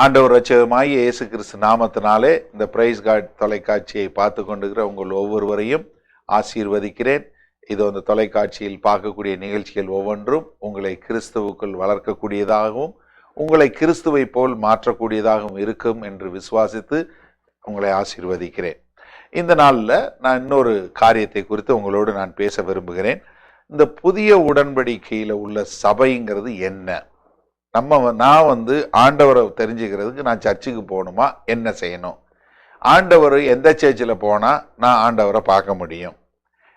ஆண்டவர் இரட்சகருமாகிய இயேசு கிறிஸ்து நாமத்தினாலே இந்த பிரைஸ் காட் தொலைக்காட்சியை பார்த்து கொண்டிருக்கிற உங்கள் ஒவ்வொருவரையும் ஆசீர்வதிக்கிறேன். இது அந்த தொலைக்காட்சியில் பார்க்கக்கூடிய நிகழ்ச்சிகள் ஒவ்வொன்றும் உங்களை கிறிஸ்துவுக்குள் வளர்க்கக்கூடியதாகவும் உங்களை கிறிஸ்துவை போல் மாற்றக்கூடியதாகவும் இருக்கும் என்று விசுவாசித்து உங்களை ஆசீர்வதிக்கிறேன். இந்த நாளில் நான் இன்னொரு காரியத்தை குறித்து உங்களோடு நான் பேச விரும்புகிறேன். இந்த புதிய உடன்படிக்கையில் உள்ள சபைங்கிறது என்ன? நான் ஆண்டவரை தெரிஞ்சுக்கிறதுக்கு நான் சர்ச்சுக்கு போகணுமா? என்ன செய்யணும்? ஆண்டவர் எந்த சர்ச்சில் போனால் நான் ஆண்டவரை பார்க்க முடியும்?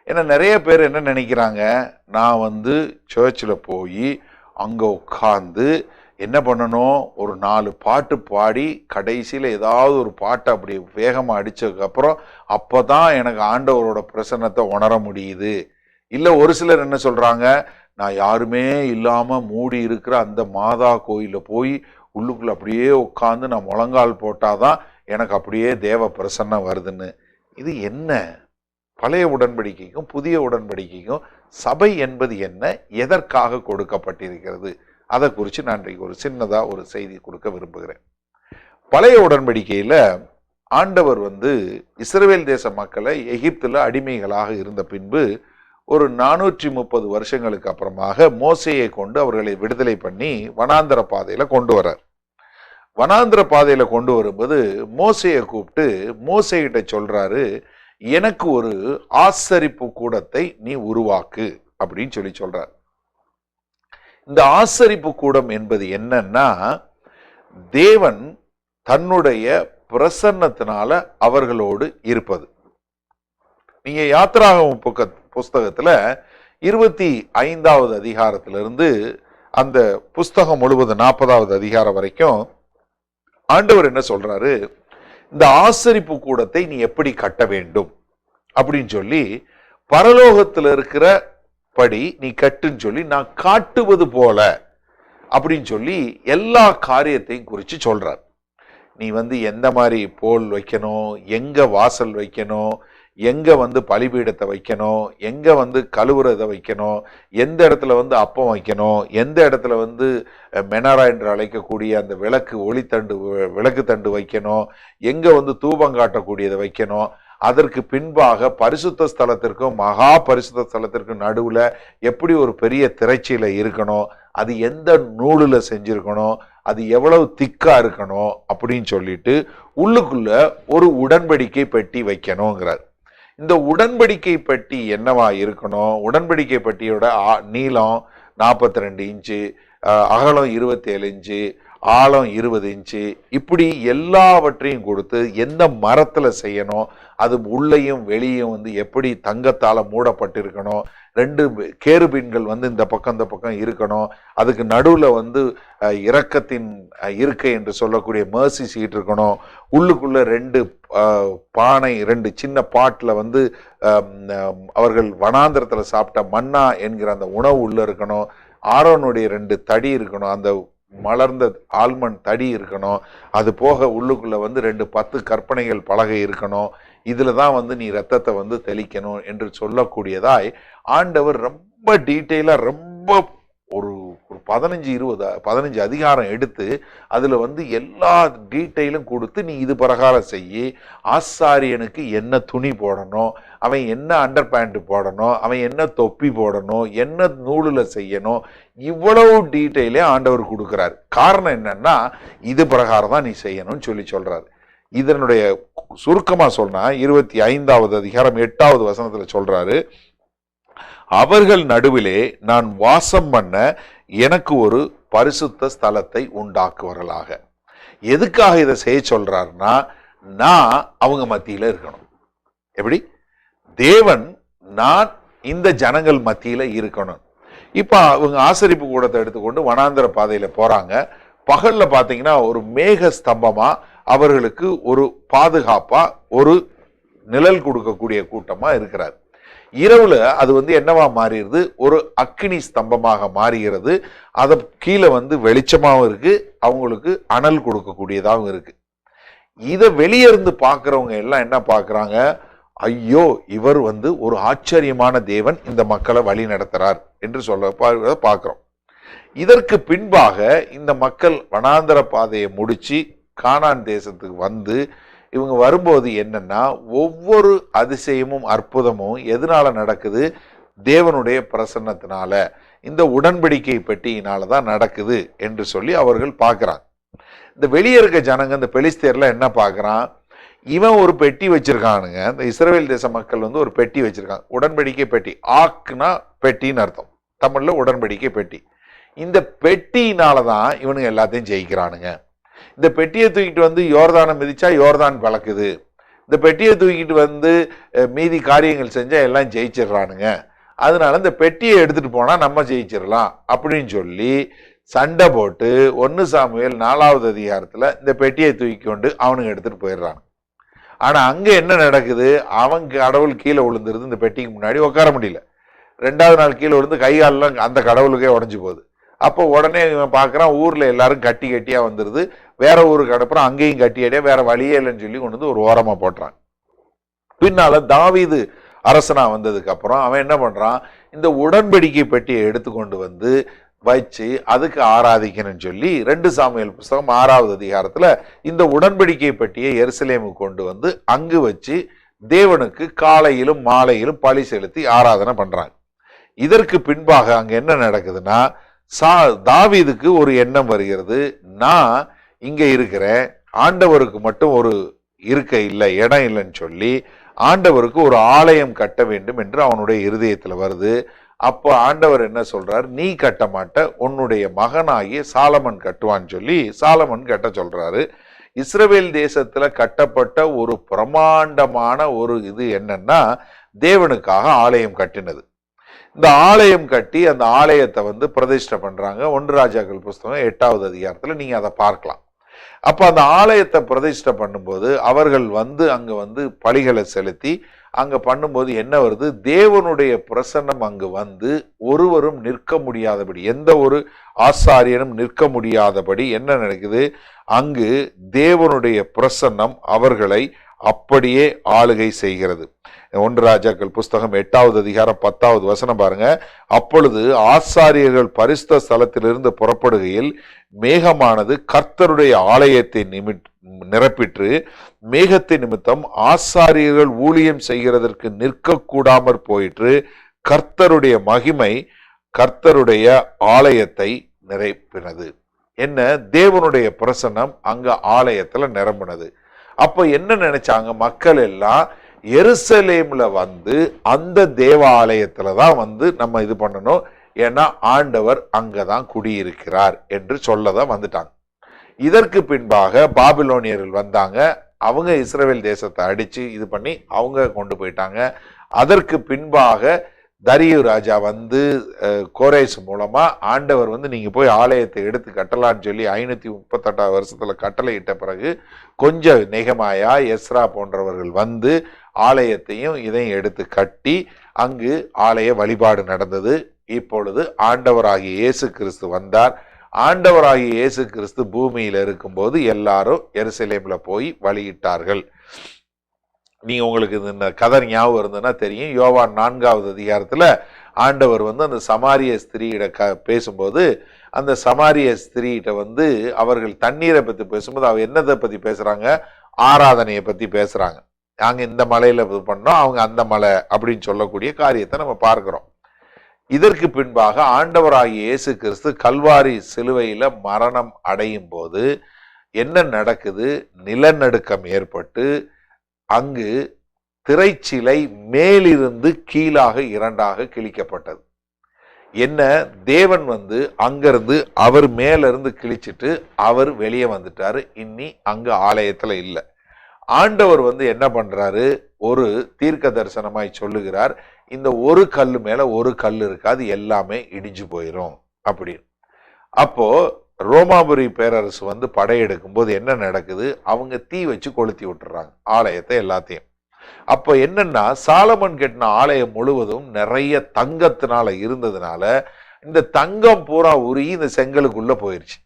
ஏன்னா நிறைய பேர் என்ன நினைக்கிறாங்க, நான் சர்ச்சில் போய் அங்கே உட்காந்து என்ன பண்ணணும், ஒரு 4 பாட்டு பாடி கடைசியில் ஏதாவது ஒரு பாட்டை அப்படி வேகமாக அடித்ததுக்கப்புறம் அப்போ தான் எனக்கு ஆண்டவரோட பிரசன்னத்தை உணர முடியுது. இல்லை, ஒரு சிலர் என்ன சொல்கிறாங்க, நான் யாருமே இல்லாமல் மூடி இருக்கிற அந்த மாதா கோயிலில் போய் உள்ளுக்குள்ளே அப்படியே உட்காந்து நான் முழங்கால் போட்டாதான் எனக்கு அப்படியே தேவ பிரசன்னம் வருதுன்னு. இது என்ன? பழைய உடன்படிக்கைக்கும் புதிய உடன்படிக்கைக்கும் சபை என்பது என்ன, எதற்காக கொடுக்கப்பட்டிருக்கிறது, அதை குறித்து நான் இன்றைக்கு ஒரு சின்னதாக ஒரு செய்தி கொடுக்க விரும்புகிறேன். பழைய உடன்படிக்கையில் ஆண்டவர் இஸ்ரவேல் தேச மக்களை எகிப்தில் அடிமைகளாக இருந்த பின்பு ஒரு 430 வருஷங்களுக்கு அப்புறமாக மோசேயை கொண்டு அவர்களை விடுதலை பண்ணி வனாந்தர பாதையில கொண்டு வர்றார். வனாந்தர பாதையில கொண்டு வரும்போது மோசேயை கூப்பிட்டு மோசேகிட்ட சொல்றாரு, எனக்கு ஒரு ஆசரிப்பு கூடத்தை நீ உருவாக்கு அப்படின்னு சொல்றார். இந்த ஆசரிப்பு கூடம் என்பது என்னன்னா, தேவன் தன்னுடைய பிரசன்னத்தினால அவர்களோடு இருப்பது. நீங்க யாத்திராகமம் புஸ்தகத்துல 25வது அதிகாரத்திலிருந்து அந்த புஸ்தகம் முழுவதும் 40வது அதிகாரம் வரைக்கும் ஆண்டவர் என்ன சொல்றாரு, இந்த ஆசரிப்பு கூடத்தை நீ எப்படி கட்ட வேண்டும் அப்படின்னு சொல்லி, பரலோகத்தில் இருக்கிற படி நீ கட்டுன்னு சொல்லி நான் காட்டுவது போல அப்படின்னு சொல்லி எல்லா காரியத்தையும் குறித்து சொல்றார். நீ எந்த மாதிரி போல் வைக்கணும், எங்க வாசல் வைக்கணும், எங்க பலிபீடத்தை வைக்கணும், எங்க கழுவுறதை வைக்கணும், எந்த இடத்துல அப்பம் வைக்கணும், எந்த இடத்துல மெனாரா என்று அழைக்கக்கூடிய அந்த விளக்கு தண்டு வைக்கணும், எங்க தூபம் காட்டக்கூடியதை வைக்கணும், அதற்கு பின்பாக பரிசுத்த ஸ்தலத்திற்கும் மகா பரிசுத்த ஸ்தலத்திற்கும் நடுவுல எப்படி ஒரு பெரிய திரைச்சீல இருக்கணும், அது எந்த நூலுல செஞ்சிருக்கணும், அது எவ்வளவு திக்கா இருக்கணும் அப்படின்னு சொல்லிட்டு உள்ளுக்குள்ள ஒரு உடன்படிக்கை பெட்டி வைக்கணுங்கிறார். இந்த உடன்படிக்கை பெட்டி என்னவா இருக்கணும்? உடன்படிக்கை பெட்டியோட நீளம் 42 இன்ச்சு, அகலம் 27 இன்ச்சு, ஆழம் 20 இன்ச்சு, இப்படி எல்லாவற்றையும் கொடுத்து எந்த மரத்துல செய்யணும், அது உள்ளேயும் வெளியும் எப்படி தங்கத்தால மூடப்பட்டிருக்கணும், 2 கேருபீன்கள் இந்த பக்கம் இருக்கணும், அதுக்கு நடுவுல இரக்கத்தின் இருக்கை என்று சொல்லக்கூடிய மர்சி சீட் இருக்கணும், உள்ளுக்குள்ள 2 பானை, 2 சின்ன பாட்டில் அவர்கள் வனாந்திரத்துல சாப்பிட்ட மன்னா என்கிற அந்த உணவு உள்ள இருக்கணும், ஆரோனுடைய 2 தடி இருக்கணும், அந்த மலர்ந்த ஆல்மண்ட் தடி இருக்கணும், அது போக உள்ளுக்குள்ள 2 10 கற்பனைகள் பலகை இருக்கணும், இதுல தான் நீ ரத்தத்தை தெளிக்கணும் என்று சொல்லக்கூடியதாய் ஆண்டவர் ரொம்ப டீட்டெயிலா ரொம்ப ஒரு 15 அதிகாரம் எடுத்து அதுல எல்லா டீட்டெயிலும் கொடுத்து நீ இது பிரகாரம் செய்யி, ஆசாரியனுக்கு என்ன துணி போடணும், அவன் என்ன அண்டர் பேண்ட் போடணும், அவன் என்ன தொப்பி போடணும், என்ன நூலுல செய்யணும், இவ்வளவு டீட்டெயிலே ஆண்டவர் கொடுக்கிறார். காரணம் என்னன்னா, இது பிரகாரம் தான் நீ செய்யணும்னு சொல்றாரு. இதனுடைய சுருக்கமா சொன்னா 25வது அதிகாரம் 8வது வசனத்துல சொல்றாரு, அவர்கள் நடுவிலே நான் வாசம் பண்ண எனக்கு ஒரு பரிசுத்த ஸ்தலத்தை உண்டாக்குவார்களாக. எதுக்காக இதை செய்ய சொல்றாருன்னா, நான் அவங்க மத்தியில இருக்கணும். எப்படி? தேவன் நான் இந்த ஜனங்கள் மத்தியில இருக்கணும். இப்ப அவங்க ஆசரிப்பு கூடத்தை எடுத்துக்கொண்டு வனாந்தர பாதையில போறாங்க. பகல்ல பாத்தீங்கன்னா ஒரு மேக ஸ்தம்பமா அவர்களுக்கு ஒரு பாதுகாப்பா ஒரு நிழல் கொடுக்கக்கூடிய கூட்டமா இருக்கிறார். இரவுல அது என்னவா மாறிடுது, ஒரு அக்கினி ஸ்தம்பமாக மாறுகிறது. அத கீழே வெளிச்சமாவும் இருக்கு, அவங்களுக்கு அனல் கொடுக்கக்கூடியதாகவும் இருக்கு. இதை வெளியே இருந்து பாக்குறவங்க எல்லாம் என்ன பாக்குறாங்க, ஐயோ இவர் ஒரு ஆச்சரியமான தேவன் இந்த மக்களை வழி நடத்துறார் என்று சொல்ல பாக்குறோம். இதற்கு பின்பாக இந்த மக்கள் வனாந்தர பாதையை முடிச்சு கானான் தேசத்துக்கு வந்து இவங்க வரும்போது என்னன்னா, ஒவ்வொரு அதிசயமும் அற்புதமும் எதனால நடக்குது? தேவனுடைய பிரசன்னத்தினால, இந்த உடன்படிக்கை பெட்டியினால தான் நடக்குது என்று சொல்லி அவர்கள் பார்க்கிறாங்க. இந்த வெளியே இருக்க ஜனங்க, இந்த பெலிஸ்தேர்ல என்ன பார்க்கறான்? இவன் ஒரு பெட்டி வச்சிருக்கானுங்க. இந்த இஸ்ரவேல் தேச மக்கள் வந்து ஒரு பெட்டி வச்சிருக்காங்க, உடன்படிக்கை பெட்டி. ஆக்குனா பெட்டின்னு அர்த்தம், தமிழ்ல உடன்படிக்கை பெட்டி. இந்த பெட்டியினால தான் இவனுங்க எல்லாத்தையும் ஜெயிக்கிறானுங்க. இந்த பெட்டியை தூக்கிட்டு வந்து யோர்தானை மிதிச்சா யோர்தான் கலக்குது, இந்த பெட்டியை தூக்கிட்டு வந்து மீதி காரியங்கள் செஞ்சா எல்லாம் ஜெயிச்சிடறானுங்க, அதனால இந்த பெட்டியை எடுத்துட்டு போனா நம்ம ஜெயிச்சிடலாம் அப்படின்னு சொல்லி சண்டை போட்டு 1 சாமுவேல் 4வது அதிகாரத்துல இந்த பெட்டியை தூக்கி கொண்டு அவனுங்க எடுத்துட்டு போயிடுறாங்க. ஆனா அங்க என்ன நடக்குது? அவங்க கடவுள் கீழே விழுந்துருது, இந்த பெட்டிக்கு முன்னாடி உட்கார முடியல. 2வது நாள் கீழே விழுந்து கைகாலெல்லாம் அந்த கடவுளுக்கே உடஞ்சு போகுது. அப்போ உடனே இவன் பார்க்குறான், ஊர்ல எல்லாரும் கட்டி கட்டியா வந்துருது, வேற ஊருக்கு அனுப்புறான், அங்கேயும் கட்டியடியா, வேற வழியே இல்லைன்னு சொல்லி கொண்டு வந்து ஒரு ஓரமா போட்டுறான். பின்னால தாவீது அரசனா வந்ததுக்கு அப்புறம் அவன் என்ன பண்றான்? இந்த உடன்படிக்கை பெட்டியை எடுத்துக்கொண்டு வந்து வச்சு அதுக்கு ஆராதிக்கணும்னு சொல்லி 2 சாமுவேல் புஸ்தகம் 6வது அதிகாரத்துல இந்த உடன்படிக்கை பெட்டியை எருசலேமுக்கு கொண்டு வந்து அங்கு வச்சு தேவனுக்கு காலையிலும் மாலையிலும் பலி செலுத்தி ஆராதனை பண்றாங்க. இதற்கு பின்பாக அங்க என்ன நடக்குதுன்னா, தாவீதுக்கு ஒரு எண்ணம் வருகிறது, நான் இங்க இருக்கிறேன், ஆண்டவருக்கு மட்டும் ஒரு இருக்க இல்லை, இடம் இல்லைன்னு சொல்லி ஆண்டவருக்கு ஒரு ஆலயம் கட்ட வேண்டும் என்று அவனுடைய இருதயத்துல வருது. அப்போ ஆண்டவர் என்ன சொல்றார்? நீ கட்ட மாட்ட, உன்னுடைய மகனாகிய சாலமன் கட்டுவான்னு சொல்லி சாலமன் கட்ட சொல்றாரு. இஸ்ரவேல் தேசத்துல கட்டப்பட்ட ஒரு பிரமாண்டமான ஒரு இது என்னன்னா, தேவனுக்காக ஆலயம் கட்டினது. இந்த ஆலயம் கட்டி அந்த ஆலயத்தை வந்து பிரதிஷ்டை பண்றாங்க. 1 ராஜாக்கள் புஸ்தகம் 8வது அதிகாரத்துல நீங்க அதை பார்க்கலாம். அப்ப அந்த ஆலயத்தை பிரதிஷ்டை பண்ணும்போது அவர்கள் வந்து அங்க வந்து பலிகளை செலுத்தி அங்க பண்ணும்போது என்ன வருது? தேவனுடைய பிரசன்னம் அங்கு வந்து ஒருவரும் நிற்க முடியாதபடி, எந்த ஒரு ஆசாரியனும் நிற்க முடியாதபடி என்ன நடக்குது? அங்கு தேவனுடைய பிரசன்னம் அவர்களை அப்படியே ஆளுகை செய்கிறது. 1 ராஜாக்கள் புஸ்தகம் 8வது அதிகாரம் 10வது வசனம் பாருங்க. அப்பொழுது ஆசாரியர்கள் பரிசுத்த ஸ்தலத்திலிருந்து புறப்படுகையில் மேகமானது கர்த்தருடைய ஆலயத்தை நிரப்பிற்று. மேகத்தின் நிமித்தம் ஆசாரியர்கள் ஊழியம் செய்கிறதற்கு நிற்க கூடாமற் போயிற்று. கர்த்தருடைய மகிமை கர்த்தருடைய ஆலயத்தை நிரப்பினது. என்ன? தேவனுடைய பிரசன்னம் அங்க ஆலயத்துல நிரம்பினது. அப்ப என்ன நினைச்சாங்க மக்கள் எல்லாம்? எருசலேம்ல வந்து அந்த தேவாலயத்துலதான் வந்து நம்ம இது பண்ணணும், ஏன்னா ஆண்டவர் அங்கதான் குடியிருக்கிறார் என்று சொல்லதான் வந்துட்டாங்க. இதற்கு பின்பாக பாபிலோனியர்கள் வந்தாங்க, அவங்க இஸ்ரவேல் தேசத்தை அடிச்சு இது பண்ணி அவங்க கொண்டு போயிட்டாங்க. அதற்கு பின்பாக தரியு ராஜா வந்து கோரேஸ் மூலமா ஆண்டவர் வந்து நீங்க போய் ஆலயத்தை எடுத்து கட்டலான்னு சொல்லி 538 வருஷத்துல கட்டளை இட்ட பிறகு கொஞ்சம் நெகமாயா, எஸ்ரா போன்றவர்கள் வந்து ஆலயத்தையும் இதையும் எடுத்து கட்டி அங்கு ஆலய வழிபாடு நடந்தது. இப்பொழுது ஆண்டவராகிய இயேசு கிறிஸ்து வந்தார். ஆண்டவராகிய இயேசு கிறிஸ்து பூமியில இருக்கும்போது எல்லாரும் எருசலேம்ல போய் வழியிட்டார்கள். நீங்க உங்களுக்கு இந்த கதை ஞாபகம் இருந்ததுன்னா தெரியும். யோவான் 4வது அதிகாரத்துல ஆண்டவர் வந்து அந்த சமாரிய ஸ்திரீயிட பேசும்போது அந்த சமாரிய ஸ்திரீகிட்ட வந்து அவர்கள் தண்ணீரை பத்தி பேசும்போது அவ என்னதை பத்தி பேசுறாங்க? ஆராதனையை பத்தி பேசுறாங்க. நாங்க இந்த மலையில இது பண்ணோம், அவங்க அந்த மலை அப்படின்னு சொல்லக்கூடிய காரியத்தை நம்ம பார்க்கிறோம். இதற்கு பின்பாக ஆண்டவராகிய இயேசு கிறிஸ்து கல்வாரி சிலுவையில மரணம் அடையும் போது என்ன நடக்குது? நிலநடுக்கம் ஏற்பட்டு அங்கு திரைச்சிலை மேலிருந்து கீழாக 2ஆக கிழிக்கப்பட்டது. என்ன? தேவன் வந்து அங்கிருந்து அவர் மேல இருந்து கிழிச்சிட்டு அவர் வெளியே வந்துட்டாரு. இன்னி அங்க ஆலயத்துல இல்லை. ஆண்டவர் வந்து என்ன பண்றாரு? ஒரு தீர்க்க தரிசனமாய் சொல்லுகிறார், இந்த ஒரு கல்லு மேல ஒரு கல் இருக்காது, எல்லாமே இடிஞ்சு போயிரும் அப்படின்னு. அப்போ ரோமாபுரி பேரரசு வந்து படையெடுக்கும் போது என்ன நடக்குது? அவங்க தீ வச்சு கொளுத்தி விட்டுறாங்க ஆலயத்தை எல்லாத்தையும். அப்ப என்னன்னா, சாலமன் கட்டின ஆலயம் முழுவதும் நிறைய தங்கத்தினால இருந்ததுனால இந்த தங்கம் பூரா உருகி இந்த செங்கலுக்குள்ள போயிருச்சு.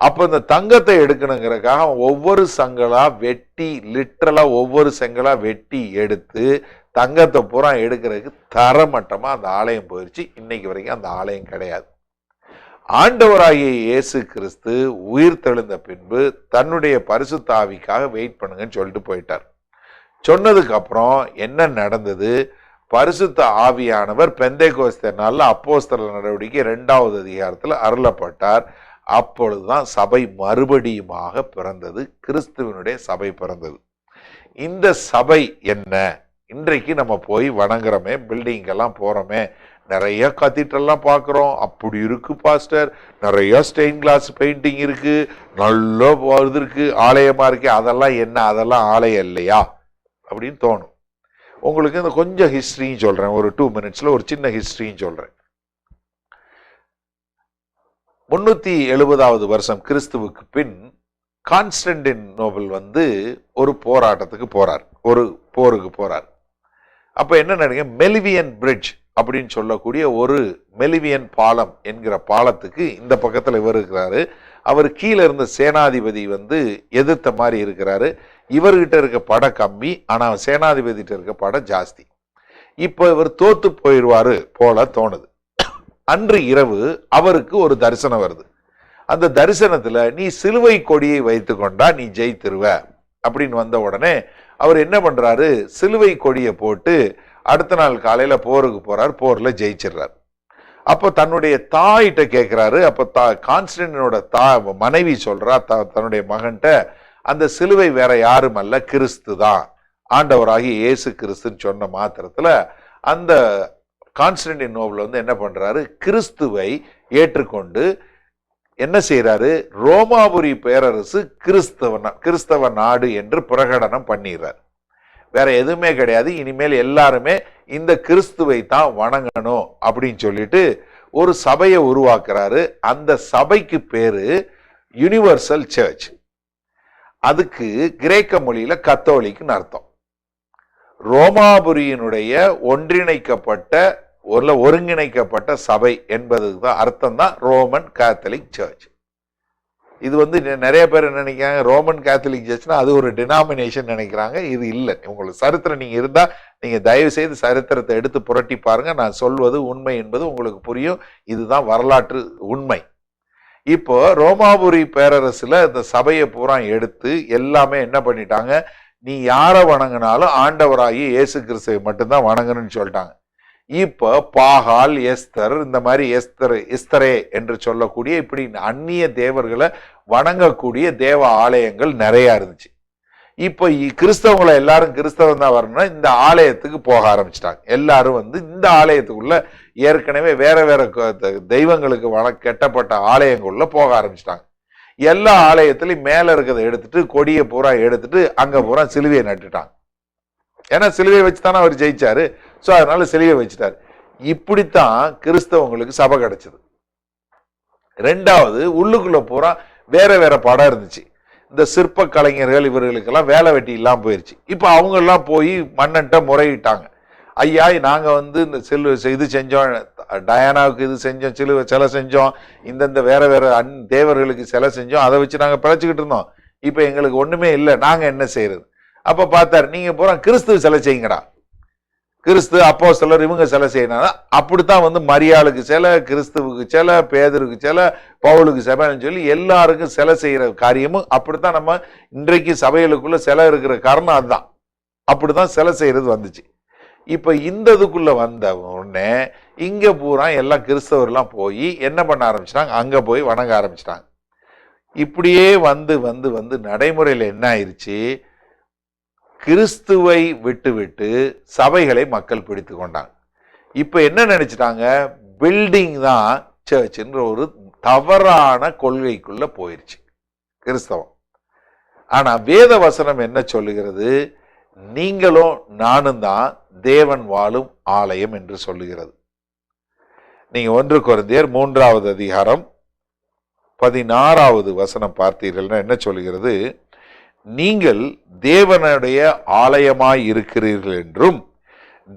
அப்ப இந்த தங்கத்தை எடுக்கணுங்கிறதுக்காக ஒவ்வொரு செங்கலா வெட்டி, லிட்டரலா ஒவ்வொரு செங்கலா வெட்டி எடுத்து தங்கத்தை பூரா எடுக்கிறதுக்கு தரமட்டமா அந்த ஆலயம் போயிருச்சு. இன்னைக்கு வரைக்கும் அந்த ஆலயம் கிடையாது. ஆண்டவராகிய இயேசு கிறிஸ்து உயிர் தெழுந்த பின்பு தன்னுடைய பரிசுத்த ஆவிக்காக வெயிட் பண்ணுங்கன்னு சொல்லிட்டு போயிட்டார். சொன்னதுக்கு அப்புறம் என்ன நடந்தது? பரிசுத்த ஆவியானவர் பெந்தேகோஸ்தே நாள்ல அப்போஸ்தலர் நடவடிக்கை 2வது அதிகாரத்தில் அருளப்பட்டார். அப்பொழுதுதான் சபை மறுபடியுமாக பிறந்தது, கிறிஸ்துவனுடைய சபை பிறந்தது. இந்த சபை என்ன? இன்றைக்கு நம்ம போய் வணங்குறோமே, பில்டிங் எல்லாம் போறோமே, நிறைய கத்தீட்ரல்லாம் பார்க்குறோம். அப்படி இருக்கு பாஸ்டர், நிறைய ஸ்டெயின் கிளாஸ் பெயிண்டிங் இருக்கு, நல்ல இது இருக்கு, ஆலயமா இருக்கு. அதெல்லாம் என்ன? அதெல்லாம் ஆலயம் இல்லையா அப்படின்னு தோணும். உங்களுக்கு இந்த கொஞ்சம் ஹிஸ்டரியும் சொல்றேன், ஒரு 2 மினிட்ஸ்ல ஒரு சின்ன ஹிஸ்டரியும் சொல்றேன். 370வது வருஷம் கிறிஸ்துவுக்கு பின் கான்ஸ்டன்டினோபிள் ஒரு போராட்டத்துக்கு போறார், ஒரு போருக்கு போறார். அப்ப என்ன நினைக்க, மெலிவியன் பிரிட்ஜ் அப்படின்னு சொல்லக்கூடிய ஒரு மெலிவியன் பாலம் என்கிற பாலத்துக்கு இந்த பக்கத்துல இவர் இருக்கிறாரு. அவர் கீழே இருந்த சேனாதிபதி எதிர்த்த மாதிரி இருக்கிறாரு. இவர்கிட்ட இருக்க படம் கம்மி, ஆனா சேனாதிபதிகிட்ட இருக்க படம் ஜாஸ்தி. இப்ப இவர் தோத்து போயிடுவாரு போல தோணுது. அன்று இரவு அவருக்கு ஒரு தரிசனம் வருது. அந்த தரிசனத்துல நீ சிலுவை கொடியை வைத்து கொண்டா நீ ஜெயித்திருவ அப்படின்னு வந்த உடனே அவர் என்ன பண்றாரு, சிலுவை கொடியை போட்டு அடுத்த நாள் காலையில போருக்கு போறார், போர்ல ஜெயிச்சிடுறார். அப்போ தன்னுடைய தாயிட்ட கேட்கிறாரு. அப்ப கான்ஸ்டன்டினோட மனைவி சொல்றா தன்னுடைய மகன்கிட்ட, அந்த சிலுவை வேற யாரும் அல்ல, கிறிஸ்து தான், ஆண்டவராகி இயேசு கிறிஸ்துன்னு சொன்ன மாத்திரத்துல அந்த கான்ஸ்டன்டினோபிள் என்ன பண்றாரு, கிறிஸ்துவை ஏற்றுக்கொண்டு என்ன செய்யறாரு, ரோமாபுரி பேரரசு கிறிஸ்தவ நாடு என்று பிரகடனம் பண்ணிடுறார். வேற எதுவுமே கிடையாது, இனிமேல் எல்லாருமே இந்த கிறிஸ்துவை தான் வணங்கணும் அப்படின்னு சொல்லிட்டு ஒரு சபையை உருவாக்குறாரு. அந்த சபைக்கு பேரு யுனிவர்சல் சர்ச். அதுக்கு கிரேக்க மொழியில கத்தோலிக்னு அர்த்தம். ரோமாபுரியினுடைய ஒருங்கிணைக்கப்பட்ட சபை என்பதுதான் அர்த்தம் தான் ரோமன் கேத்தலிக் சர்ச். இது நிறைய பேர் என்ன நினைக்கிறாங்க, ரோமன் கேத்தலிக் சர்ச்னா அது ஒரு டினாமினேஷன் நினைக்கிறாங்க. இது இல்லை. உங்களுக்கு சரித்திரம் நீங்க இருந்தா நீங்க தயவு செய்து சரித்திரத்தை எடுத்து புரட்டி பாருங்க. நான் சொல்வது உண்மை என்பது உங்களுக்கு புரியும். இதுதான் வரலாற்று உண்மை. இப்போ ரோமாபுரி பேரரசுல இந்த சபையை பூரா எடுத்து எல்லாமே என்ன பண்ணிட்டாங்க, நீ யாரை வணங்கினாலும் ஆண்டவராகி இயேசு கிறிஸ்துவை மட்டும்தான் வணங்கணும்னு சொல்லிட்டாங்க. இப்ப பாகால், எஸ்தர், இந்த மாதிரி எஸ்தரே என்று சொல்லக்கூடிய இப்படி அந்நிய தேவர்களை வணங்கக்கூடிய தேவ ஆலயங்கள் நிறைய இருந்துச்சு. இப்ப கிறிஸ்தவங்களை எல்லாரும் கிறிஸ்தவம் தான் வரணும்னா இந்த ஆலயத்துக்கு போக ஆரம்பிச்சிட்டாங்க. எல்லாரும் இந்த ஆலயத்துக்குள்ள ஏற்கனவே வேற வேற தெய்வங்களுக்கு கெட்டப்பட்ட ஆலயங்களுள்ள போக ஆரம்பிச்சிட்டாங்க. எல்லா ஆலயத்திலையும் மேல இருக்கிறத எடுத்துட்டு கொடியை பூரா எடுத்துட்டு அங்க பூரா சிலுவையை நட்டுட்டாங்க. ஏன்னா சிலுவையை வச்சுதானே அவர் ஜெயிச்சாரு. சோ அதனால சிலுவையை வச்சுட்டாரு. இப்படித்தான் கிறிஸ்தவங்களுக்கு சபை கிடைச்சது. ரெண்டாவது, உள்ளுக்குள்ள பூரா வேற வேற படம் இருந்துச்சு. இந்த சிற்ப கலைஞர்கள் இவர்களுக்கெல்லாம் வேலை வெட்டி இல்லாம போயிருச்சு. இப்ப அவங்க எல்லாம் போய் மன்னன்ட்ட முறையிட்டாங்க. ஐயா, நாங்க இந்த இது செஞ்சோம், டயானாவுக்கு இது செஞ்சோம், சிலை செஞ்சோம், இந்தந்த வேற வேற தேவர்களுக்கு சிலை செஞ்சோம், அதை வச்சு நாங்க பிழைச்சுக்கிட்டு இருந்தோம். இப்ப எங்களுக்கு ஒண்ணுமே இல்லை, நாங்க என்ன செய்யறது? அப்ப பார்த்தாரு, நீங்க பூரா கிறிஸ்துவ சிலை செய்யுங்கடா, கிறிஸ்து அப்போஸ்தலர் இவங்க சிலை செய்யணும். அப்படித்தான் மரியாளுக்கு சிலை, கிறிஸ்துவுக்கு சிலை, பேதருக்கு சிலை, பவுலுக்கு சிலைன்னு சொல்லி எல்லாருக்கும் சிலை செய்யற காரியமும் அப்படித்தான். நம்ம இன்றைக்கு சபைகளுக்குள்ள சிலை இருக்கிற காரணம் அதுதான். அப்படித்தான் சிலை செய்யறது வந்துச்சு. இப்ப இந்த இதுக்குள்ள வந்த உடனே இங்க பூரா எல்லாம் கிறிஸ்தவர்லாம் போய் என்ன பண்ண ஆரம்பிச்சிட்டாங்க, அங்க போய் வணங்க ஆரம்பிச்சிட்டாங்க. இப்படியே வந்து நடைமுறையில என்ன ஆயிடுச்சு, கிறிஸ்துவை விட்டு சபைகளை மக்கள் பிடித்து கொண்டாங்க. இப்ப என்ன நினைச்சிட்டாங்க, பில்டிங் தான் சர்ச்ன்ற ஒரு தவறான கொள்கைக்குள்ள போயிருச்சு கிறிஸ்தவம். ஆனா வேத வசனம் என்ன சொல்லுகிறது, நீங்களும் நானும் தான் தேவன் வாழும் ஆலயம் என்று சொல்லுகிறது. நீங்க 1 கொரிந்தியர் 3வது அதிகாரம் 16வது வசனம் பார்த்தீர்கள்னா என்ன சொல்லுகிறது, நீங்கள் தேவனுடைய ஆலயமாய் இருக்கிறீர்கள் என்றும்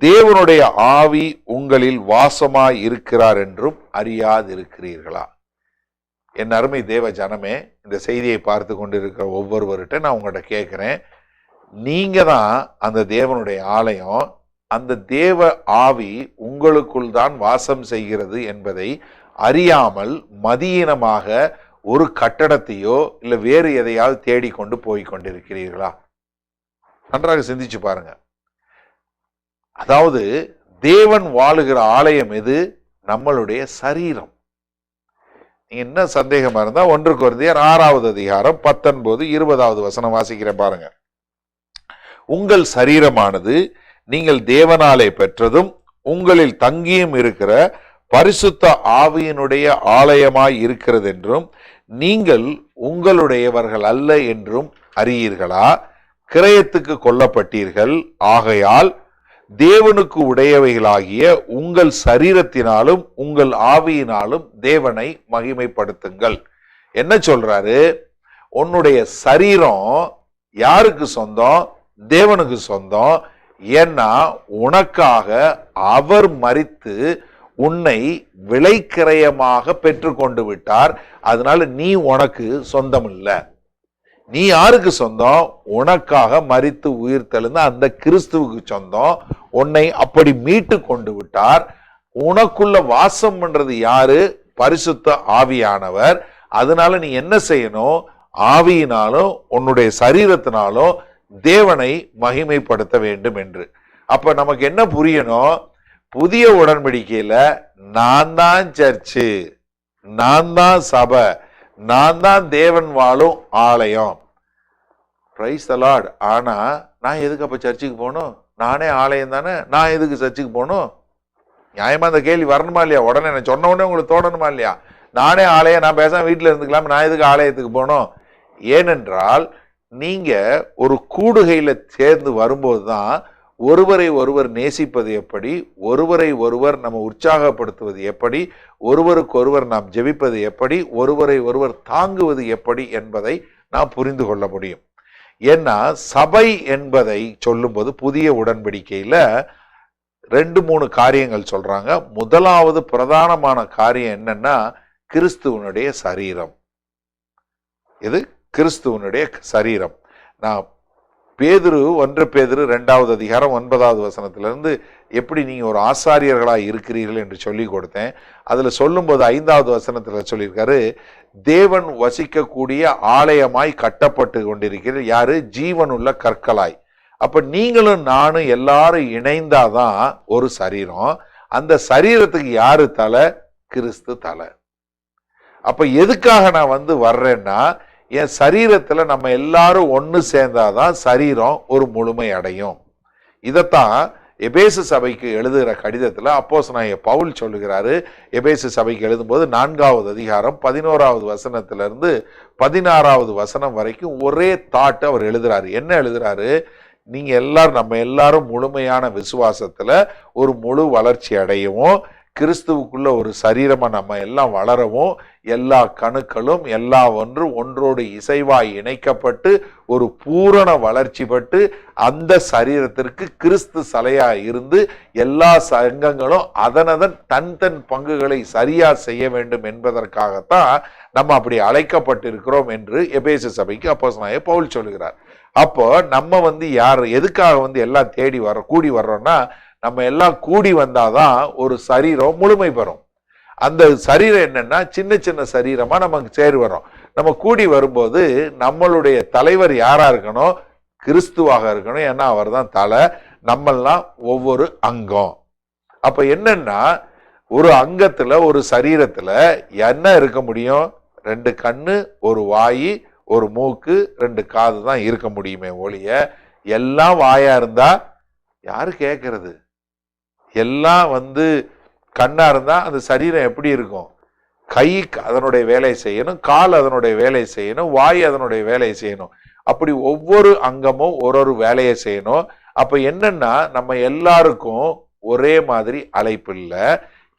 தேவனுடைய ஆவி உங்களில் வாசமாய் இருக்கிறார் என்றும் அறியாதிருக்கிறீர்களா? என் அருமை தேவ ஜனமே, இந்த செய்தியை பார்த்து கொண்டிருக்கிற ஒவ்வொருவர்கிட்ட நான் உங்கள்கிட்ட கேட்கிறேன், நீங்க தான் அந்த தேவனுடைய ஆலயம். அந்த தேவ ஆவி உங்களுக்குள் தான் வாசம் செய்கிறது என்பதை அறியாமல் மதியீனமாக ஒரு கட்டடத்தையோ இல்ல வேறு எதையாவது தேடிக்கொண்டு போய் கொண்டிருக்கிறீர்களா? நன்றாக சிந்திச்சு பாருங்க. அதாவது தேவன் வாழுகிற ஆலயம் எது? நம்மளுடைய சரீரம். என்ன சந்தேகமா இருந்தா 1 கொரிந்தியர் 6வது அதிகாரம் 19, 20வது வசனம் வாசிக்கிறேன் பாருங்க. உங்கள் சரீரமானது நீங்கள் தேவனாலே பெற்றதும் உங்களில் தங்கியும் இருக்கிற பரிசுத்த ஆவியினுடைய ஆலயமாய் இருக்கிறது என்றும் நீங்கள் உங்களுடையவர்கள் அல்ல என்றும் அறியீர்களா? கிரயத்துக்கு கொல்லப்பட்டீர்கள். ஆகையால் தேவனுக்கு உடையவைகளாகிய உங்கள் சரீரத்தினாலும் உங்கள் ஆவியினாலும் தேவனை மகிமைப்படுத்துங்கள். என்ன சொல்றாரு? உன்னுடைய சரீரம் யாருக்கு சொந்தம்? தேவனுக்கு சொந்தம். ஏன்னா உனக்காக அவர் மரித்து உன்னை விலைக்கிரயமாக பெற்று கொண்டு விட்டார். அதனால நீ உனக்கு சொந்தம் இல்லை. நீ யாருக்கு சொந்தம்? உனக்காக மரித்து உயிர் தெழுந்த அந்த கிறிஸ்துவுக்கு சொந்தம். உன்னை அப்படி மீட்டு கொண்டு விட்டார். உனக்குள்ள வாசம் பண்றது யாரு? பரிசுத்த ஆவியானவர். அதனால நீ என்ன செய்யணும்? ஆவியினாலும் உன்னுடைய சரீரத்தினாலும் தேவனை மகிமைப்படுத்த வேண்டும் என்று. அப்ப நமக்கு என்ன புரியணும்? புதிய உடன்படிக்கையில நான் தான் சர்ச்சு, நான் தான் சபை, நான் தான் தேவன் வாழும் ஆலயம். Praise the Lord. ஆனா நான் எதுக்கு அப்ப சர்ச்சுக்கு போகணும்? நானே ஆலயம் தானே, நான் எதுக்கு சர்ச்சுக்கு போகணும்? நியாயமா அந்த கேள்வி வரணுமா இல்லையா? உடனே நான் சொன்ன உடனே உங்களுக்கு தோணணுமா இல்லையா? நானே ஆலயம், நான் பேசாம வீட்டுல இருந்துக்கலாம், நான் எதுக்கு ஆலயத்துக்கு போகணும்? ஏனென்றால் நீங்க ஒரு கூடுகையில சேர்ந்து வரும்போதுதான் ஒருவரை ஒருவர் நேசிப்பது எப்படி, ஒருவரை ஒருவர் நம்ம உற்சாகப்படுத்துவது எப்படி, ஒருவருக்கு ஒருவர் நாம் ஜெபிப்பது எப்படி, ஒருவரை ஒருவர் தாங்குவது எப்படி என்பதை நாம் புரிந்து கொள்ள முடியும். ஏன்னா சபை என்பதை சொல்லும்போது புதிய உடன்படிக்கையில 2-3 காரியங்கள் சொல்றாங்க. முதலாவது பிரதானமான காரியம் என்னன்னா கிறிஸ்துவனுடைய சரீரம். இது கிறிஸ்துவனுடைய சரீரம். நான் பேதுரு 1 பேதுரு 2வது அதிகாரம் 9வது வசனத்திலிருந்து எப்படி நீங்க ஒரு ஆசாரியர்களாய் இருக்கிறீர்கள் என்று சொல்லி கொடுத்தேன். அதுல சொல்லும்போது 5வது வசனத்துல சொல்லியிருக்காரு, தேவன் வசிக்கக்கூடிய ஆலயமாய் கட்டப்பட்டு கொண்டிருக்கிறது. யாரு? ஜீவனுள்ள கற்களாய். அப்ப நீங்களும் நானும் எல்லாரும் இணைந்தாதான் ஒரு சரீரம். அந்த சரீரத்துக்கு யாரு தலை? கிறிஸ்து தலை. அப்ப எதுக்காக நான் வர்றேன்னா, என் சரீரத்துல நம்ம எல்லாரும் ஒன்று சேர்ந்தாதான் சரீரம் ஒரு முழுமை அடையும். இதத்தான் எபேசு சபைக்கு எழுதுகிற கடிதத்துல அப்போஸ்தலனாகிய பவுல் சொல்லுகிறாரு. எபேசு சபைக்கு எழுதும்போது 4வது அதிகாரம் 11வது வசனத்திலிருந்து 16வது வசனம் வரைக்கும் ஒரே தாட் அவர் எழுதுறாரு. என்ன எழுதுறாரு? நீங்க எல்லாரும், நம்ம எல்லாரும் முழுமையான விசுவாசத்துல ஒரு முழு வளர்ச்சி அடையவும், கிறிஸ்துவுக்குள்ள ஒரு சரீரமா நம்ம எல்லாம் வளரவும், எல்லா கணுக்களும் எல்லா ஒன்றோடு இசைவாய் இணைக்கப்பட்டு ஒரு பூரண வளர்ச்சி பட்டு அந்த சரீரத்திற்கு கிறிஸ்து சலையா இருந்து எல்லா சங்கங்களும் அதனதன் தன் பங்குகளை சரியா செய்ய வேண்டும் என்பதற்காகத்தான் நம்ம அப்படி அழைக்கப்பட்டிருக்கிறோம் என்று எபேசு சபைக்கு அப்போஸ்தலனாகிய பவுல் சொல்லுகிறார். அப்போ நம்ம யார் எதுக்காக எல்லாம் தேடி கூடி வர்றோம்னா, நம்ம எல்லாம் கூடி வந்தாதான் ஒரு சரீரம் முழுமை பெறும். அந்த சரீரம் என்னன்னா சின்ன சின்ன சரீரமா நமக்கு சேரு வரும். நம்ம கூடி வரும்போது நம்மளுடைய தலைவர் யாரா இருக்கணும்? கிறிஸ்துவாக இருக்கணும். ஏன்னா அவர் தான் தலை, நம்மெல்லாம் ஒவ்வொரு அங்கம். அப்ப என்னன்னா ஒரு அங்கத்துல ஒரு சரீரத்துல என்ன இருக்க முடியும்? 2 கண்ணு, ஒரு வாய், ஒரு மூக்கு, 2 காது தான் இருக்க முடியுமே ஒழிய, எல்லாம் வாயா இருந்தா யாரு கேட்கறது? எல்லாம் கண்ணா இருந்தா அந்த சரீரம் எப்படி இருக்கும்? கை அதனுடைய வேலை செய்யணும், கால் அதனுடைய வேலை செய்யணும், வாய் அதனுடைய வேலையை செய்யணும். அப்படி ஒவ்வொரு அங்கமும் ஒரு வேலையை செய்யணும். அப்ப என்னன்னா நம்ம எல்லாருக்கும் ஒரே மாதிரி அழைப்பு இல்லை.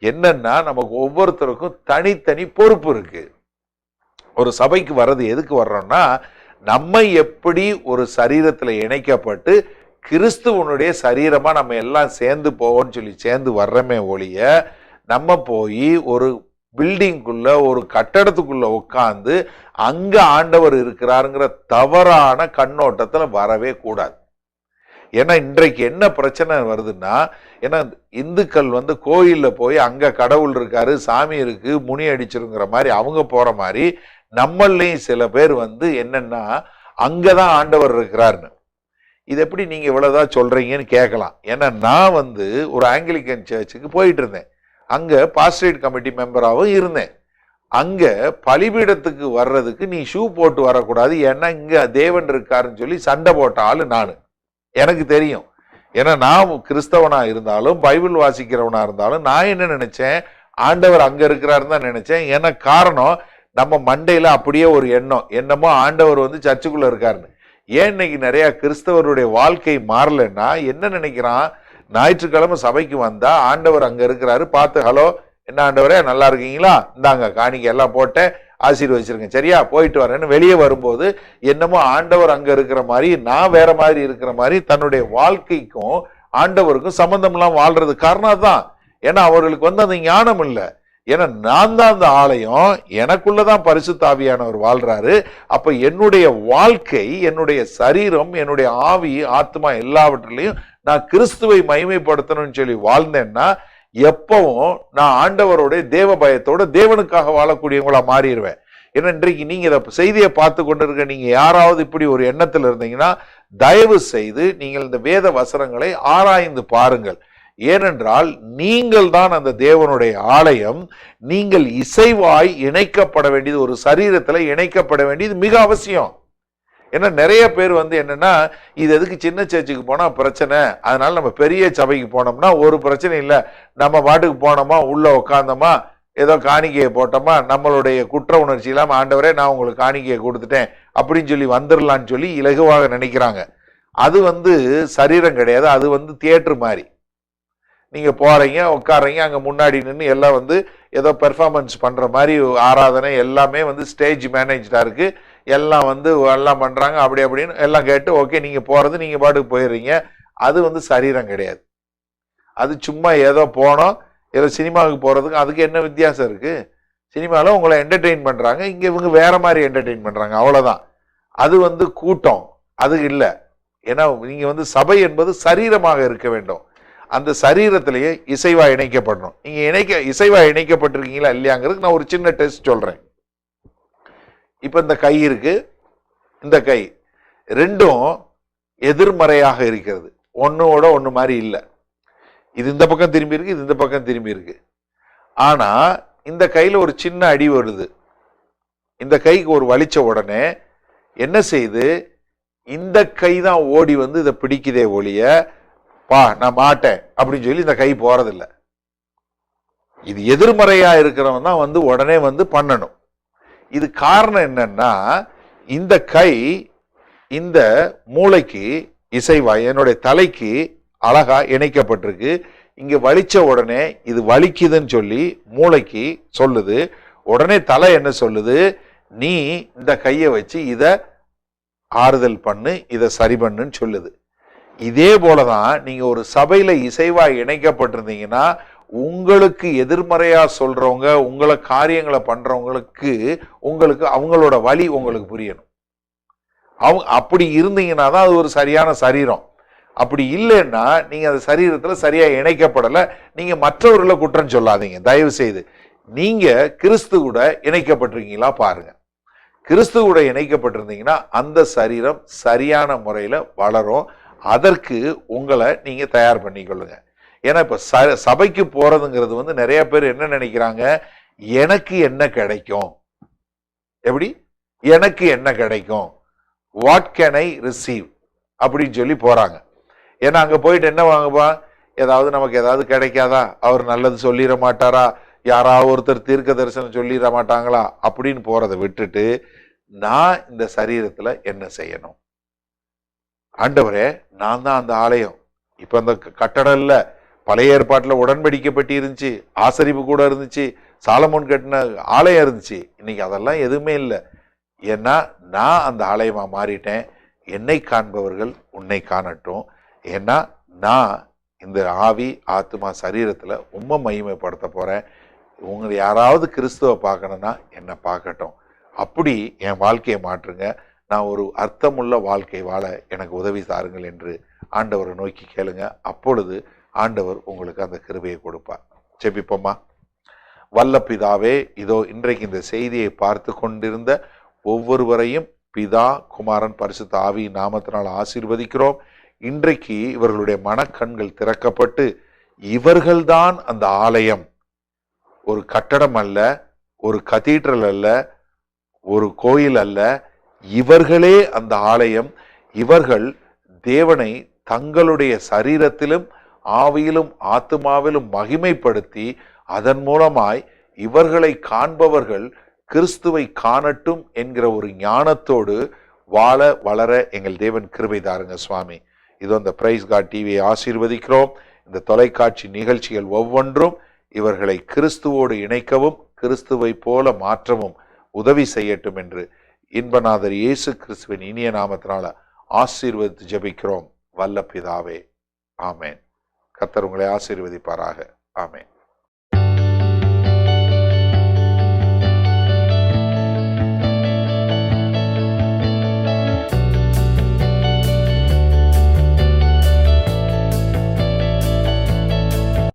என்னன்னா நமக்கு ஒவ்வொருத்தருக்கும் தனித்தனி பொறுப்பு இருக்கு. ஒரு சபைக்கு வர்றது எதுக்கு வர்றோம்னா, நம்ம எப்படி ஒரு சரீரத்துல இணைக்கப்பட்டு கிறிஸ்துவனுடைய சரீரமா நம்ம எல்லாம் சேர்ந்து போவோம்னு சொல்லி சேர்ந்து வர்றமே ஒழிய, நம்ம போய் ஒரு பில்டிங்குள்ள ஒரு கட்டடத்துக்குள்ள உட்கார்ந்து அங்க ஆண்டவர் இருக்கிறாருங்கிற தவறான கண்ணோட்டத்துல வரவே கூடாது. ஏன்னா இன்றைக்கு என்ன பிரச்சனை வருதுன்னா, ஏன்னா இந்துக்கள் வந்து கோயில்ல போய் அங்க கடவுள் இருக்காரு, சாமி இருக்கு, முனி அடிச்சிருங்கிற மாதிரி அவங்க போற மாதிரி நம்மளையும் சில பேர் வந்து என்னன்னா அங்கதான் ஆண்டவர் இருக்கிறாருன்னு. இது எப்படி நீங்க இவ்வளவுதான் சொல்றீங்கன்னு கேட்கலாம். ஏன்னா நான் வந்து ஒரு ஆங்கிலிக்கன் சர்ச்சுக்கு போயிட்டு இருந்தேன். அங்க பாஸ்டரேட் கமிட்டி மெம்பராகவும் இருந்தேன். அங்க பலிபீடத்துக்கு வர்றதுக்கு நீ ஷூ போட்டு வரக்கூடாது, ஏன்னா இங்க தேவன் இருக்காருன்னு சொல்லி சண்டை போட்ட ஆளு நானு. எனக்கு தெரியும். ஏன்னா நான் கிறிஸ்தவனா இருந்தாலும் பைபிள் வாசிக்கிறவனா இருந்தாலும் நான் என்ன நினைச்சேன், ஆண்டவர் அங்க இருக்கிறாருன்னு தான் நினைச்சேன். ஏன்னா காரணம், நம்ம மண்டையில அப்படியே ஒரு எண்ணம், என்னமோ ஆண்டவர் வந்து சர்ச்சுக்குள்ள இருக்காருன்னு. ஏன் இன்னைக்கு நிறைய கிறிஸ்தவருடைய வாழ்க்கை மாறலன்னா என்ன நினைக்கிறான், ஞாயிற்றுக்கிழமை சபைக்கு வந்தா ஆண்டவர் அங்க இருக்கிறாரு, பார்த்து ஹலோ என்ன ஆண்டவரே நல்லா இருக்கீங்களா, இந்தாங்க காணிக்கை எல்லாம் போட்டேன், ஆசீர்வதிச்சிருங்க, சரியா போயிட்டு வரேன்னு வெளியே வரும்போது என்னமோ ஆண்டவர் அங்க இருக்கிற மாதிரி நான் வேற மாதிரி இருக்கிற மாதிரி தன்னுடைய வாழ்க்கைக்கும் ஆண்டவருக்கும் சம்பந்தம் எல்லாம் வாழ்றது காரணம் தான். ஏன்னா அவர்களுக்கு வந்து அந்த ஞானம் இல்லை. ஏன்னா நான் தான் அந்த ஆலயம், எனக்குள்ளதான் பரிசுத்த ஆவியானவர் வாழ்றாரு. அப்ப என்னுடைய வாழ்க்கை, என்னுடைய சரீரம், என்னுடைய ஆவி, ஆத்மா எல்லாவற்றிலையும் நான் கிறிஸ்துவை மகிமைப்படுத்தணும்னு சொல்லி வாழ்ந்தேன்னா எப்பவும் நான் ஆண்டவருடைய தேவ பயத்தோட தேவனுக்காக வாழக்கூடியவங்களா மாறிடுவேன். ஏன்னா இன்றைக்கு நீங்க இதை செய்தியை பார்த்து கொண்டு இருக்க நீங்க யாராவது இப்படி ஒரு எண்ணத்தில் இருந்தீங்கன்னா தயவு செய்து நீங்கள் இந்த வேத வசனங்களை ஆராய்ந்து பாருங்கள். ஏனென்றால் நீங்கள் தான் அந்த தேவனுடைய ஆலயம். நீங்கள் இசைவாய் இணைக்கப்பட வேண்டியது, ஒரு சரீரத்துல இணைக்கப்பட வேண்டியது மிக அவசியம். ஏன்னா நிறைய பேர் வந்து என்னன்னா, இது எதுக்கு சின்ன சர்ச்சுக்கு போனா பிரச்சனை, அதனால நம்ம பெரிய சபைக்கு போனோம்னா ஒரு பிரச்சனை இல்லை, நம்ம பாட்டுக்கு போனோமா உள்ள உட்காந்தோமா ஏதோ காணிக்கையை போட்டோமா, நம்மளுடைய குற்ற உணர்ச்சி இல்லாம ஆண்டவரே நான் உங்களுக்கு காணிக்கையை கொடுத்துட்டேன் அப்படின்னு சொல்லி வந்துடலான்னு சொல்லி இலகுவாக நினைக்கிறாங்க. அது வந்து சரீரம் கிடையாது, அது வந்து தியேட்டர் மாதிரி. நீங்க போறீங்க உட்காறீங்க, அங்க முன்னாடி நின்று எல்லாம் வந்து ஏதோ பெர்ஃபார்மன்ஸ் பண்ற மாதிரி ஆராதனை எல்லாமே வந்து ஸ்டேஜ் மேனேஜ்டா இருக்கு, எல்லாம் வந்து எல்லாம் பண்றாங்க, அப்படி அப்படின்னு எல்லாம் கேட்டு ஓகே நீங்க போறது நீங்க பாட்டுக்கு போயிடுறீங்க. அது வந்து சரீரம் கிடையாது. அது சும்மா ஏதோ போனோம், ஏதோ சினிமாவுக்கு போறதுக்கு அதுக்கு என்ன வித்தியாசம் இருக்கு? சினிமாவில் உங்களை என்டர்டெயின் பண்றாங்க, இங்க இவங்க வேற மாதிரி என்டர்டெயின் பண்றாங்க, அவ்வளவுதான். அது வந்து கூட்டம், அது இல்லை. ஏன்னா நீங்க வந்து சபை என்பது சரீரமாக இருக்க வேண்டும். அந்த சரீரத்திலேயே இசைவா இணைக்கப்படணும். நீங்க இசைவா இணைக்கப்பட்டிருக்கீங்களா இல்லையாங்கிறதுக்கு நான் ஒரு சின்ன டெஸ்ட் சொல்றேன். இப்ப இந்த கை இருக்கு, இந்த கை ரெண்டும் எதிர்மறையாக இருக்கிறது, ஒன்னோட ஒண்ணு மாதிரி இல்லை. இது இந்த பக்கம் திரும்பி இருக்கு, இது இந்த பக்கம் திரும்பி இருக்கு. ஆனா இந்த கையில ஒரு சின்ன அடி வருது, இந்த கைக்கு ஒரு வலிச்ச உடனே என்ன செய்யுது, இந்த கை தான் ஓடி வந்து இதை பிடிக்குதே ஒழிய பா நான் மாட்டேன் அப்படின்னு சொல்லி இந்த கை போறதில்லை. இது எதிர்மறையா இருக்கிறவன் தான் வந்து உடனே வந்து பண்ணணும். இது காரணம் என்னன்னா, இந்த கை இந்த மூளைக்கு இசைவா என்னுடைய தலைக்கு அழகா இணைக்கப்பட்டிருக்கு. இங்க வலிச்ச உடனே இது வலிக்குதுன்னு சொல்லி மூளைக்கு சொல்லுது. உடனே தலை என்ன சொல்லுது, நீ இந்த கையை வச்சு இத ஆறுதல் பண்ணு, இதை சரி பண்ணுன்னு சொல்லுது. இதே போலதான் நீங்க ஒரு சபையில இசைவா இணைக்கப்பட்டிருந்தீங்கன்னா உங்களுக்கு எதிர்மறையா சொல்றவங்க, உங்களை காரியங்களை பண்றவங்களுக்கு உங்களுக்கு அவங்களோட வலி உங்களுக்கு புரியணும். அவங்க அப்படி இருந்தீங்கன்னா தான் அது ஒரு சரியான சரீரம். அப்படி இல்லைன்னா நீங்க அந்த சரீரத்துல சரியா இணைக்கப்படலை. நீங்க மற்றவர்களை குற்றம் சொல்லாதீங்க தயவு செய்து. நீங்க கிறிஸ்து கூட இணைக்கப்பட்டிருக்கீங்களா பாருங்க. கிறிஸ்து கூட இணைக்கப்பட்டிருந்தீங்கன்னா அந்த சரீரம் சரியான முறையில வளரும். அதற்கு உங்களை நீங்க தயார் பண்ணிக்கொள்ளுங்க. ஏன்னா இப்ப சபைக்கு போறதுங்கிறது வந்து நிறைய பேர் என்ன நினைக்கிறாங்க, எனக்கு என்ன கிடைக்கும், எப்படி எனக்கு என்ன கிடைக்கும், வாட் கேன் ஐ ரிசீவ் அப்படின்னு சொல்லி போறாங்க. ஏன்னா அங்க போயிட்டு என்ன வாங்கப்பா, ஏதாவது நமக்கு ஏதாவது கிடைக்காதா, அவர் நல்லது சொல்லிட மாட்டாரா, யாராவது ஒருத்தர் தீர்க்க தரிசனம் சொல்லிட மாட்டாங்களா அப்படின்னு போறதை விட்டுட்டு நான் இந்த சரீரத்துல என்ன செய்யணும், ஆண்டவரே நான் தான் அந்த ஆலயம். இப்ப அந்த கட்டடம் இல்ல, பழைய ஏற்பாட்டுல உடன்படிக்கை பெட்டி இருந்துச்சு, ஆசரிப்பு கூட இருந்துச்சு, சாலமோன் கட்டின ஆலயம் இருந்துச்சு. இன்னைக்கு அதெல்லாம் எதுவுமே இல்லை. ஏன்னா நான் அந்த ஆலயமா மாறிட்டேன். என்னை காண்பவர்கள் உன்னை காணட்டும். ஏன்னா நான் இந்த ஆவி ஆத்மா சரீரத்துல உண்மை மகிமைப்படுத்த போறேன். உங்களை யாராவது கிறிஸ்துவ பார்க்கணும்னா என்னை பார்க்கட்டும். அப்படி என் வாழ்க்கையை மாற்றுங்க. நான் ஒரு அர்த்தமுள்ள வாழ்க்கை வாழ எனக்கு உதவி தாருங்கள் என்று ஆண்டவரை நோக்கி கேளுங்க. அப்பொழுது ஆண்டவர் உங்களுக்கு அந்த கிருபையை கொடுப்பார். ஜெபிப்போமா. வல்ல பிதாவே, இதோ இன்றைக்கு இந்த செய்தியை பார்த்து கொண்டிருந்த ஒவ்வொருவரையும் பிதா, குமாரன், பரிசுத்த ஆவியின் நாமத்தினால் ஆசீர்வதிக்கிறோம். இன்றைக்கு இவர்களுடைய மனக்கண்கள் திறக்கப்பட்டு இவர்கள்தான் அந்த ஆலயம். ஒரு கட்டடம் அல்ல, ஒரு கதீட்ரல் அல்ல, ஒரு கோயில் அல்ல, இவர்களே அந்த ஆலயம். இவர்கள் தேவனை தங்களுடைய சரீரத்திலும் ஆவியிலும் ஆத்துமாவிலும் மகிமைப்படுத்தி அதன் மூலமாய் இவர்களை காண்பவர்கள் கிறிஸ்துவை காணட்டும் என்கிற ஒரு ஞானத்தோடு வாழ வளர எங்கள் தேவன் கிருபை தாருங்க சுவாமி. இதோ இந்த பிரைஸ் காட் டிவியை ஆசீர்வதிக்கிறோம். இந்த தொலைக்காட்சி நிகழ்ச்சிகள் ஒவ்வொன்றும் இவர்களை கிறிஸ்துவோடு இணைக்கவும் கிறிஸ்துவை போல மாற்றவும் உதவி செய்யட்டும் என்று இன்பநாதர் இயேசு கிறிஸ்துவின் இனிய நாமத்தினால ஆசீர்வதித்து ஜெபிக்கிறோம் வல்ல பிதாவே. ஆமேன். கர்த்தர் உங்களை ஆசீர்வதிப்பாராக. ஆமேன்.